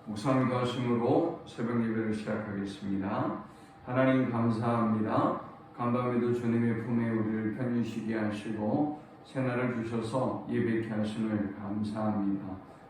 묵상과 하심으로 새벽 예배를 시작하겠습니다. 하나님 감사합니다. 간밤에도 주님의 품에 우리를 편히 쉬게 하시고 새날을 주셔서 예배케 하심을 감사합니다.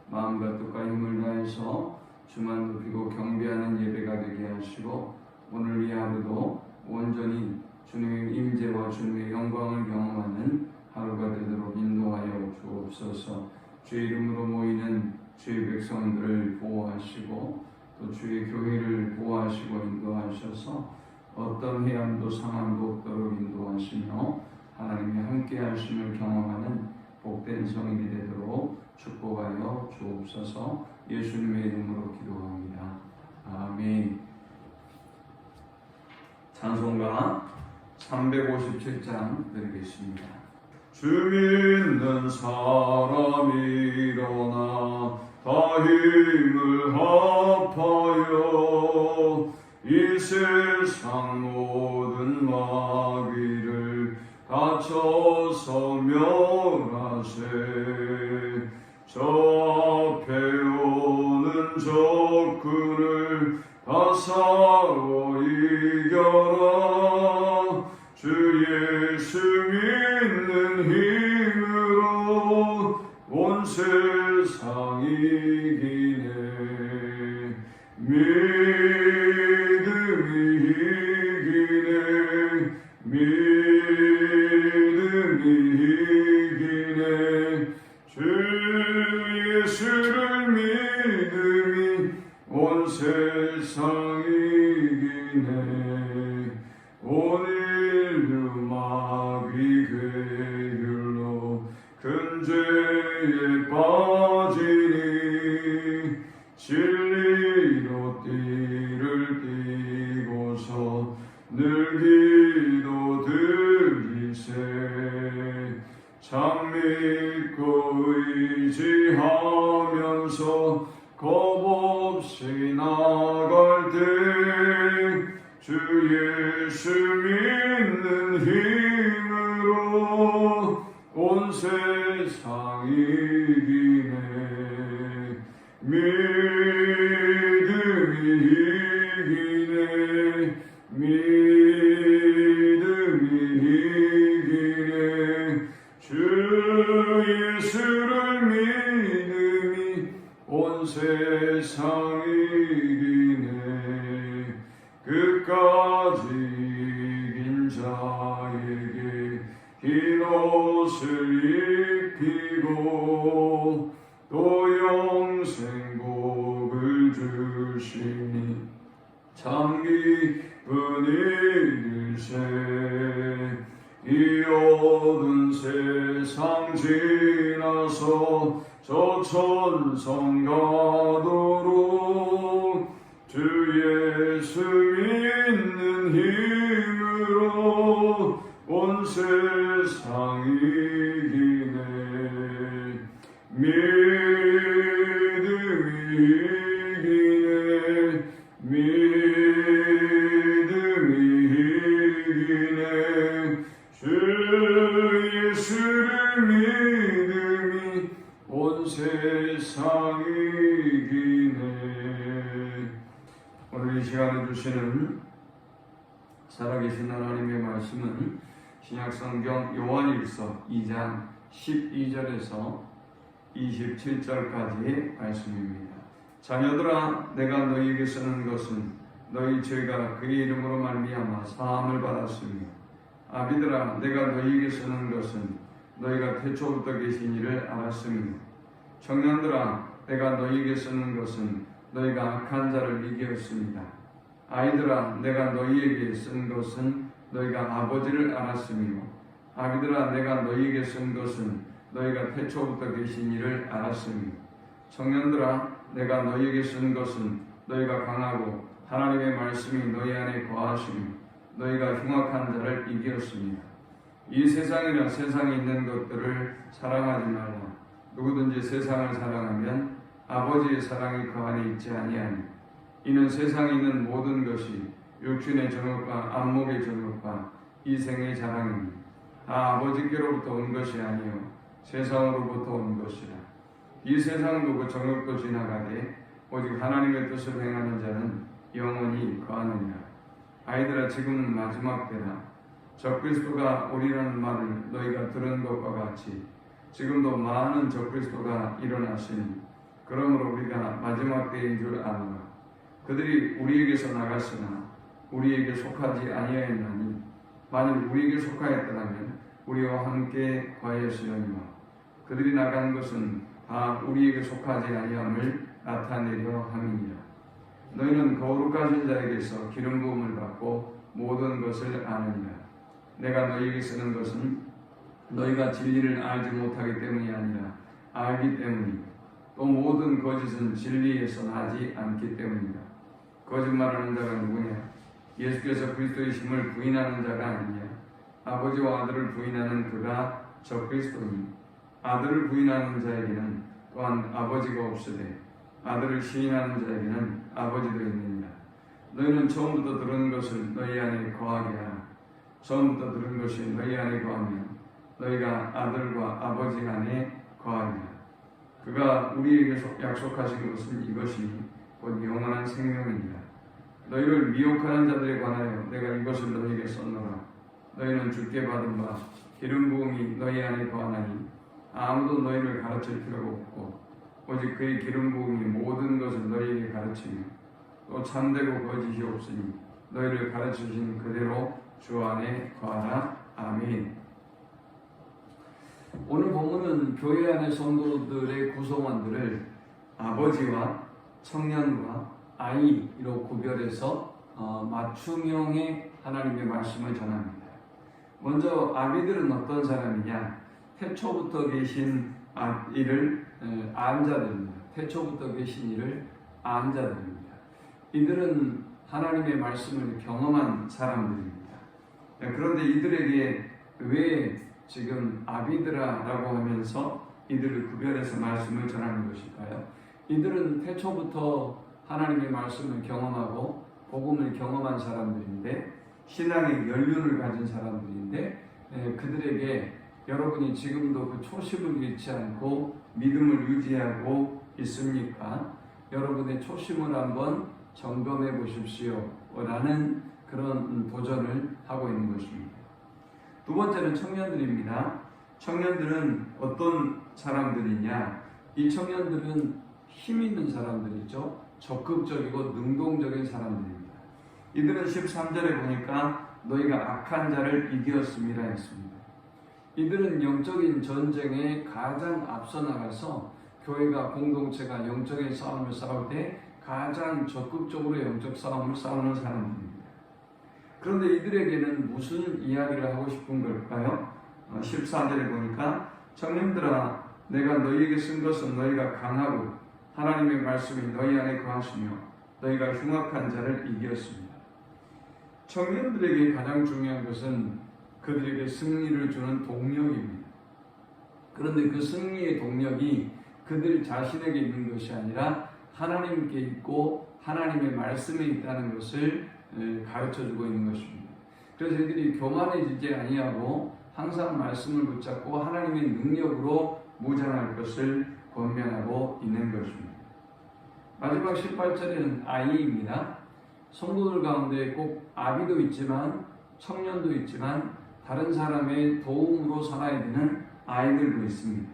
마음과 뜻과 힘을 다해서 주만 높이고 경배하는 예배가 되게 하시고 오늘 이 하루도 온전히 주님의 임재와 주님의 영광을 경험하는 하루가 되도록 인도하여 주옵소서. 주의 이름으로 모이는 주의 백성들을 보호하시고 또 주의 교회를 보호하시고 인도하셔서 어떤 해함도 상함도 없도록 인도하시며 하나님의 함께 하심을 경험하는 복된 성인이 되도록 축복하여 주옵소서. 예수님의 이름으로 기도합니다. 아멘. 찬송가 357장 드리겠습니다. 주 믿는 사람 일어나 다 힘을 합하여 이 세상 모든 마귀를 다쳐서 멸하세. 저 앞에 오는 적군을 다 싸워 이겨라. 주 예수 믿는 힘으로 온 세상 이기네. 믿음이 이기네. 믿음이 이기네. 주 예수를 믿음이 온 세상 이기네. 온 인류 마귀 괴율로 큰 죄에 빠지니 진리로 띠를 띠고서 늘 기도 드리세. 참 믿고 의지하면서 겁없이 나갈 때 주 예수 믿는 힘으로 온 세상 이기네. 믿음이 이기네. 믿음이 이기네. 주 예수를 믿음이 온 세상 이기네. 끝까지 이긴 자에게 흰 옷을 입히고 또 영생복을 주시니 참 기쁜 일일세. 이 어두운 세상 지나서 저 천성 가도록 주 예수 믿는 힘으로 온 세상 이기네. 믿음이 이기네. 믿음이 이기네. 주 예수를 믿음이 온 세상 이기네. 오늘 이 시간에 주시는 살아계신 하나님의 말씀은 신약성경 요한일서 2장 12절에서 27절까지의 말씀입니다. 자녀들아, 내가 너희에게 쓰는 것은 너희 죄가 그의 이름으로 말미암아 사함을 받았으며, 아비들아, 내가 너희에게 쓰는 것은 너희가 태초부터 계신 이를 알았으며, 청년들아, 내가 너희에게 쓰는 것은 너희가 악한 자를 이기었습니다. 아이들아, 내가 너희에게 쓴 것은 너희가 아버지를 알았으며, 아비들아, 내가 너희에게 쓴 것은 너희가 태초부터 계신 이를 알았으며, 청년들아, 내가 너희에게 쓴 것은 너희가 강하고 하나님의 말씀이 너희 안에 거하시며 너희가 흉악한 자를 이기었습니다. 이 세상이나 세상에 있는 것들을 사랑하지 말라. 누구든지 세상을 사랑하면 아버지의 사랑이 그 안에 있지 아니하니, 이는 세상에 있는 모든 것이 육신의 정욕과 안목의 정욕과 이 생의 자랑이니 다 아버지께로부터 온 것이 아니요 세상으로부터 온 것이라. 이 세상도 그 정욕도 지나가되 오직 하나님의 뜻을 행하는 자는 영원히 거하느니라. 아이들아, 지금은 마지막 때라. 적그리스도가 오리라는 말을 너희가 들은 것과 같이 지금도 많은 적그리스도가 일어났으니 그러므로 우리가 마지막 때인 줄 아노라. 그들이 우리에게서 나갔으나 우리에게 속하지 아니하였나니 만일 우리에게 속하였더라면 우리와 함께 거하였으려니와 그들이 나간 것은 다 우리에게 속하지 아니함을 나타내려 함이니라. 너희는 거룩하신 자에게서 기름 부음을 받고 모든 것을 아느니라. 내가 너희에게 쓰는 것은 너희가 진리를 알지 못하기 때문이 아니라 알기 때문이고 또 모든 거짓은 진리에서 나지 않기 때문이다. 거짓말하는 자가 누구냐? 예수께서 그리스도의 심을 부인하는 자가 아니냐? 아버지와 아들을 부인하는 그가 적그리스도니 아들을 부인하는 자에게는 또한 아버지가 없으되 아들을 시인하는 자에게는 아버지도 있느니라. 너희는 처음부터 들은 것을 너희 안에 거하게 하라. 처음부터 들은 것이 너희 안에 거하면 너희가 아들과 아버지 안에 거하리라. 그가 우리에게 약속하신 것은 이것이 곧 영원한 생명이니라. 너희를 미혹하는 자들에 관하여 내가 이것을 너희에게 썼노라. 너희는 주께 받은 바 기름 부음이 너희 안에 거하나니 아무도 너희를 가르칠 필요가 없고 오직 그의 기름 부음이 모든 것을 너희에게 가르치며 또 참되고 거짓이 없으니 너희를 가르치신 그대로 주 안에 거하라. 아멘. 오늘 본문은 교회 안의 성도들의 구성원들을 아버지와 청년과 아이로 구별해서 맞춤형의 하나님의 말씀을 전합니다. 먼저 아비들은 어떤 사람이냐? 태초부터 계신 이를 안 자들입니다. 태초부터 계신 이를 안 자들입니다. 이들은 하나님의 말씀을 경험한 사람들입니다. 그런데 이들에게 왜 지금 아비드라라고 하면서 이들을 구별해서 말씀을 전하는 것일까요? 이들은 태초부터 하나님의 말씀을 경험하고 복음을 경험한 사람들인데 신앙의 연륜을 가진 사람들인데 그들에게 여러분이 지금도 그 초심을 잃지 않고 믿음을 유지하고 있습니까? 여러분의 초심을 한번 점검해 보십시오 라는 그런 도전을 하고 있는 것입니다. 두 번째는 청년들입니다. 청년들은 어떤 사람들이냐? 이 청년들은 힘 있는 사람들이죠. 적극적이고 능동적인 사람들입니다. 이들은 13절에 보니까 너희가 악한 자를 이기었음이라 했습니다. 이들은 영적인 전쟁에 가장 앞서 나가서 교회가 공동체가 영적인 싸움을 싸울 때 가장 적극적으로 영적 싸움을 싸우는 사람들입니다. 그런데 이들에게는 무슨 이야기를 하고 싶은 걸까요? 14절에 보니까 청년들아 내가 너희에게 쓴 것은 너희가 강하고 하나님의 말씀이 너희 안에 거하시며 너희가 흉악한 자를 이겼습니다. 청년들에게 가장 중요한 것은 그들에게 승리를 주는 동력입니다. 그런데 그 승리의 동력이 그들 자신에게 있는 것이 아니라 하나님께 있고 하나님의 말씀에 있다는 것을 가르쳐주고 있는 것입니다. 그래서 이들이 교만해지지 아니하고 항상 말씀을 붙잡고 하나님의 능력으로 무장할 것을 권면하고 있는 것입니다. 마지막 18절에는 아이입니다. 성도들 가운데 꼭 아비도 있지만 청년도 있지만 다른 사람의 도움으로 살아야 되는 아이들도 있습니다.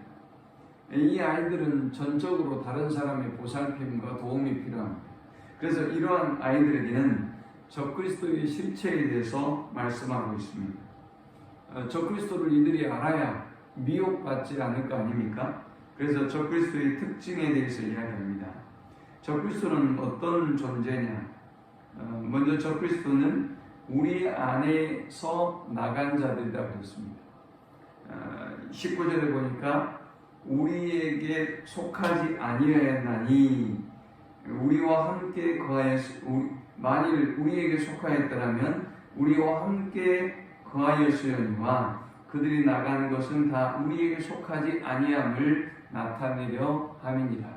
이 아이들은 전적으로 다른 사람의 보살핌과 도움이 필요합니다. 그래서 이러한 아이들에게는 적그리스도의 실체에 대해서 말씀하고 있습니다. 적그리스도를 이들이 알아야 미혹받지 않을 거 아닙니까? 그래서 적그리스도의 특징에 대해서 이야기합니다. 적그리스도는 어떤 존재냐? 먼저 적그리스도는 우리 안에서 나간 자들이라고 했습니다. 19절에 보니까 우리에게 속하지 아니하였나니 우리와 함께 만일 우리에게 속하였더라면 우리와 함께 거하였으려니와 그들이 나간 것은 다 우리에게 속하지 아니함을 나타내려 함이니라.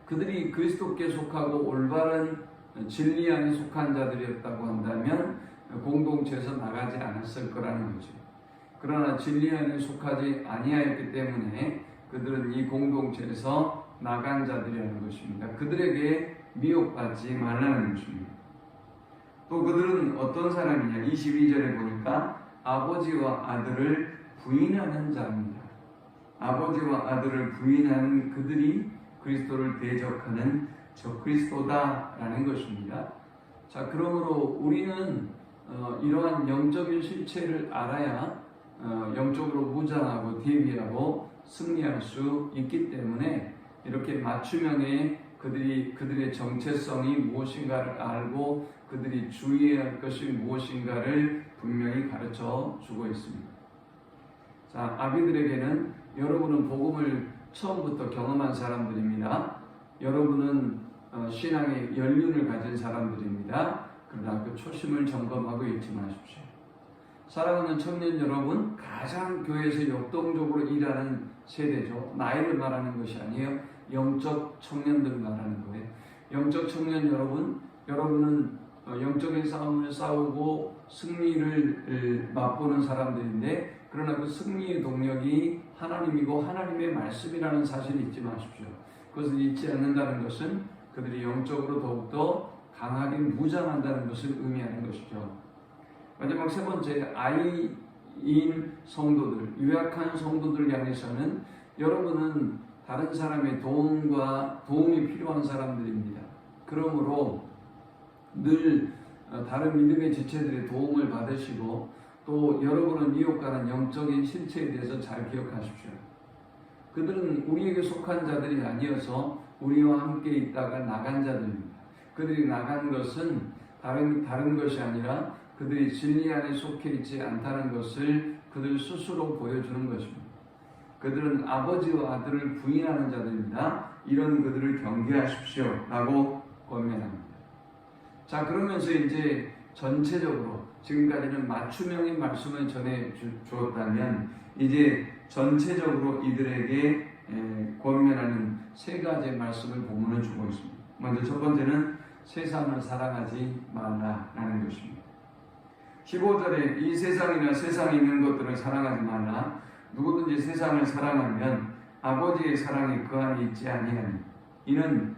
그들이 그리스도께 속하고 올바른 진리 안에 속한 자들이었다고 한다면 공동체에서 나가지 않았을 거라는 거죠. 그러나 진리 안에 속하지 아니하였기 때문에 그들은 이 공동체에서 나간 자들이라는 것입니다. 그들에게 미혹받지 말라는 것입니다. 또 그들은 어떤 사람이냐? 22절에 보니까 아버지와 아들을 부인하는 자입니다. 아버지와 아들을 부인하는 그들이 그리스도를 대적하는 적그리스도다라는 것입니다. 자, 그러므로 우리는 이러한 영적인 실체를 알아야 영적으로 무장하고 대비하고 승리할 수 있기 때문에 이렇게 맞춤형의 그들의 정체성이 무엇인가를 알고 그들이 주의해야 할 것이 무엇인가를 분명히 가르쳐 주고 있습니다. 자, 아비들에게는 여러분은 복음을 처음부터 경험한 사람들입니다. 여러분은 신앙의 연륜을 가진 사람들입니다. 그러나 그 초심을 점검하고 잊지 마십시오. 사랑하는 청년 여러분, 가장 교회에서 역동적으로 일하는 세대죠. 나이를 말하는 것이 아니에요. 영적 청년들을 말하는 거예요. 영적 청년 여러분은 영적인 싸움을 싸우고 승리를 맛보는 사람들인데, 그러나 그 승리의 동력이 하나님이고 하나님의 말씀이라는 사실을 잊지 마십시오. 그것을 잊지 않는다는 것은 그들이 영적으로 더욱더 강하게 무장한다는 것을 의미하는 것이죠. 마지막 세 번째, 아이인 성도들, 유약한 성도들 향해서는 여러분은 다른 사람의 도움이 필요한 사람들입니다. 그러므로 늘 다른 믿음의 지체들의 도움을 받으시고 또 여러분을 미혹하는 영적인 실체에 대해서 잘 기억하십시오. 그들은 우리에게 속한 자들이 아니어서 우리와 함께 있다가 나간 자들입니다. 그들이 나간 것은 다른 것이 아니라 그들이 진리 안에 속해 있지 않다는 것을 그들 스스로 보여주는 것입니다. 그들은 아버지와 아들을 부인하는 자들입니다. 이런 그들을 경계하십시오 라고 권면합니다. 자, 그러면서 이제 전체적으로 지금까지는 맞춤형의 말씀을 전해 주었다면 이제 전체적으로 이들에게 권면하는 세 가지의 말씀을 본문은 주고 있습니다. 먼저 첫 번째는 세상을 사랑하지 말라라는 것입니다. 15절에 이 세상이나 세상에 있는 것들을 사랑하지 말라. 누구든지 세상을 사랑하면 아버지의 사랑이 그 안에 있지 아니하니 이는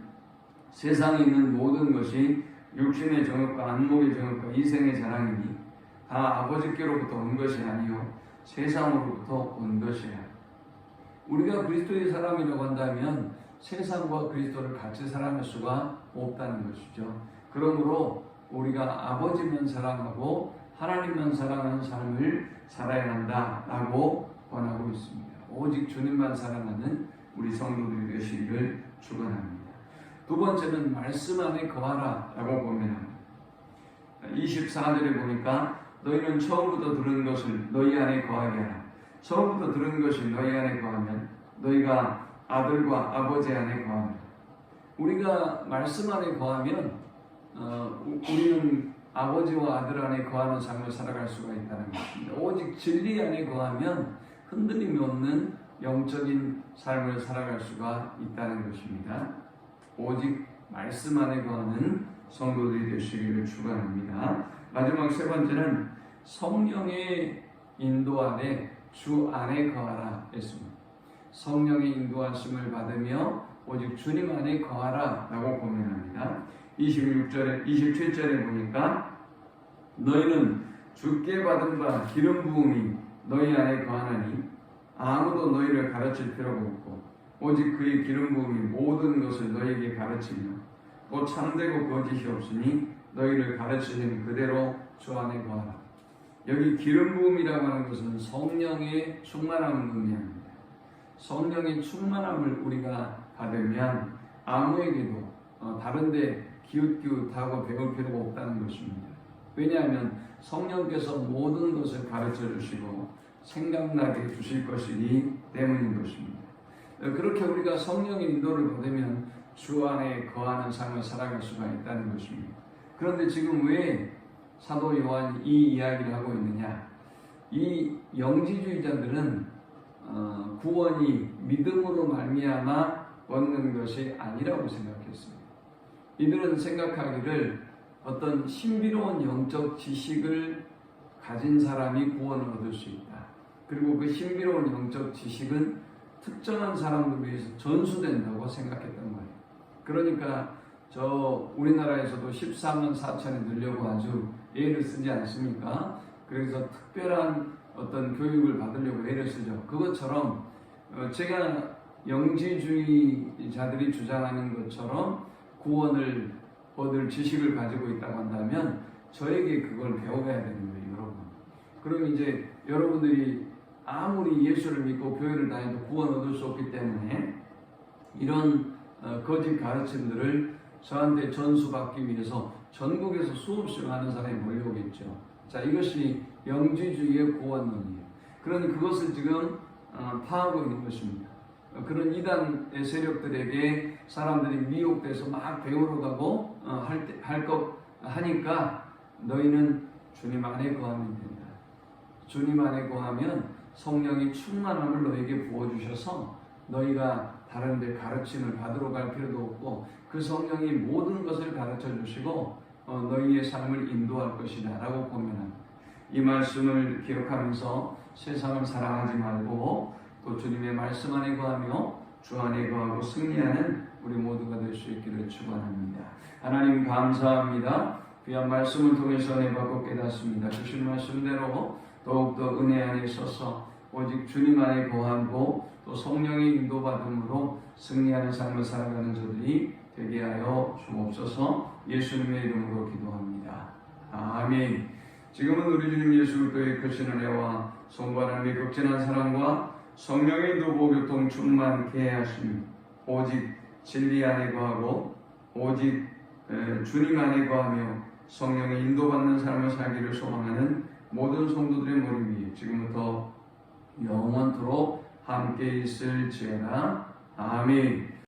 세상에 있는 모든 것이 육신의 정욕과 안목의 정욕과 이생의 자랑이니 다 아버지께로부터 온 것이 아니요 세상으로부터 온 것이라. 우리가 그리스도의 사람이라고 한다면 세상과 그리스도를 같이 사랑할 수가 없다는 것이죠. 그러므로 우리가 아버지만 사랑하고 하나님만 사랑하는 삶을 살아야 한다라고 권하고 있습니다. 오직 주님만 사랑하는 우리 성도들이 되시기를 축원합니다. 두 번째는 말씀 안에 거하라 라고 권면합니다. 24절에 보니까 너희는 처음부터 들은 것을 너희 안에 거하게 하라. 처음부터 들은 것이 너희 안에 거하면 너희가 아들과 아버지 안에 거하라. 우리가 말씀 안에 거하면 우리는 아버지와 아들 안에 거하는 삶을 살아갈 수가 있다는 것입니다. 오직 진리 안에 거하면 흔들림이 없는 영적인 삶을 살아갈 수가 있다는 것입니다. 오직 말씀 안에 거하는 성도들이 되시기를 축원합니다. 마지막 세 번째는 성령의 인도 아래 주 안에 거하라 했습니다. 성령의 인도하심을 받으며 오직 주님 안에 거하라 라고 고민합니다. 27절에 보니까 너희는 주께 받은 바 기름 부음이 너희 안에 거하나니 아무도 너희를 가르칠 필요가 없고 오직 그의 기름 부음이 모든 것을 너희에게 가르치며 또 참되고 거짓이 없으니 너희를 가르치는 그대로 주 안에 거하라. 여기 기름 부음이라고 하는 것은 성령의 충만함을 의미합니다. 성령의 충만함을 우리가 받으면 아무에게도 다른데 기웃기웃하고 배울 필요가 없다는 것입니다. 왜냐하면 성령께서 모든 것을 가르쳐 주시고 생각나게 주실 것이기 때문인 것입니다. 그렇게 우리가 성령의 인도를 받으면 주 안에 거하는 삶을 살아갈 수가 있다는 것입니다. 그런데 지금 왜 사도 요한이 이 이야기를 하고 있느냐? 이 영지주의자들은 구원이 믿음으로 말미암아 얻는 것이 아니라고 생각했습니다. 이들은 생각하기를 어떤 신비로운 영적 지식을 가진 사람이 구원을 얻을 수 있다. 그리고 그 신비로운 영적 지식은 특정한 사람들 위해서 전수된다고 생각했던 거예요. 그러니까 우리나라에서도 13만 4천에 넣으려고 아주 애를 쓰지 않습니까? 그래서 특별한 어떤 교육을 받으려고 애를 쓰죠. 그것처럼 제가 영지주의자들이 주장하는 것처럼 구원을 얻을 지식을 가지고 있다고 한다면 저에게 그걸 배워야 되는 거예요, 여러분. 그럼 이제 여러분들이 아무리 예수를 믿고 교회를 다녀도 구원 얻을 수 없기 때문에 이런 거짓 가르침들을 저한테 전수받기 위해서 전국에서 수없이 많은 사람이 몰려오겠죠. 자, 이것이 영지주의의 구원론이에요. 그런 그것을 지금 파하고 있는 것입니다. 그런 이단의 세력들에게 사람들이 미혹돼서 막 배우러 가고 하니까 너희는 주님 안에 거하면 된다. 주님 안에 거하면 성령이 충만함을 너에게 부어주셔서 너희가 다른 데 가르침을 받으러 갈 필요도 없고 그 성령이 모든 것을 가르쳐 주시고 너희의 삶을 인도할 것이다 라고 보면 이 말씀을 기억하면서 세상을 사랑하지 말고 또 주님의 말씀 안에 거하며 주 안에 거하고 승리하는 우리 모두가 될 수 있기를 축원합니다. 하나님 감사합니다. 귀한 말씀을 통해서 은혜받고 깨닫습니다. 주신 말씀대로 더욱더 은혜 안에 있어서 오직 주님 안에 거하고 또 성령의 인도받음으로 승리하는 삶을 살아가는 저들이 되게 하여 주옵소서. 예수님의 이름으로 기도합니다. 아멘. 지금은 우리 주님 예수 그리스도의 크신 은혜와 성부 하나님의 극진한 사랑과 성령의 인도 교통 충만케 하심 오직 진리 안에 거하고 오직 주님 안에 거하며 성령의 인도받는 삶을 살기를 소망하는 모든 성도들의 머리 위에 지금부터 영원토록 함께 있을지어다. 아멘.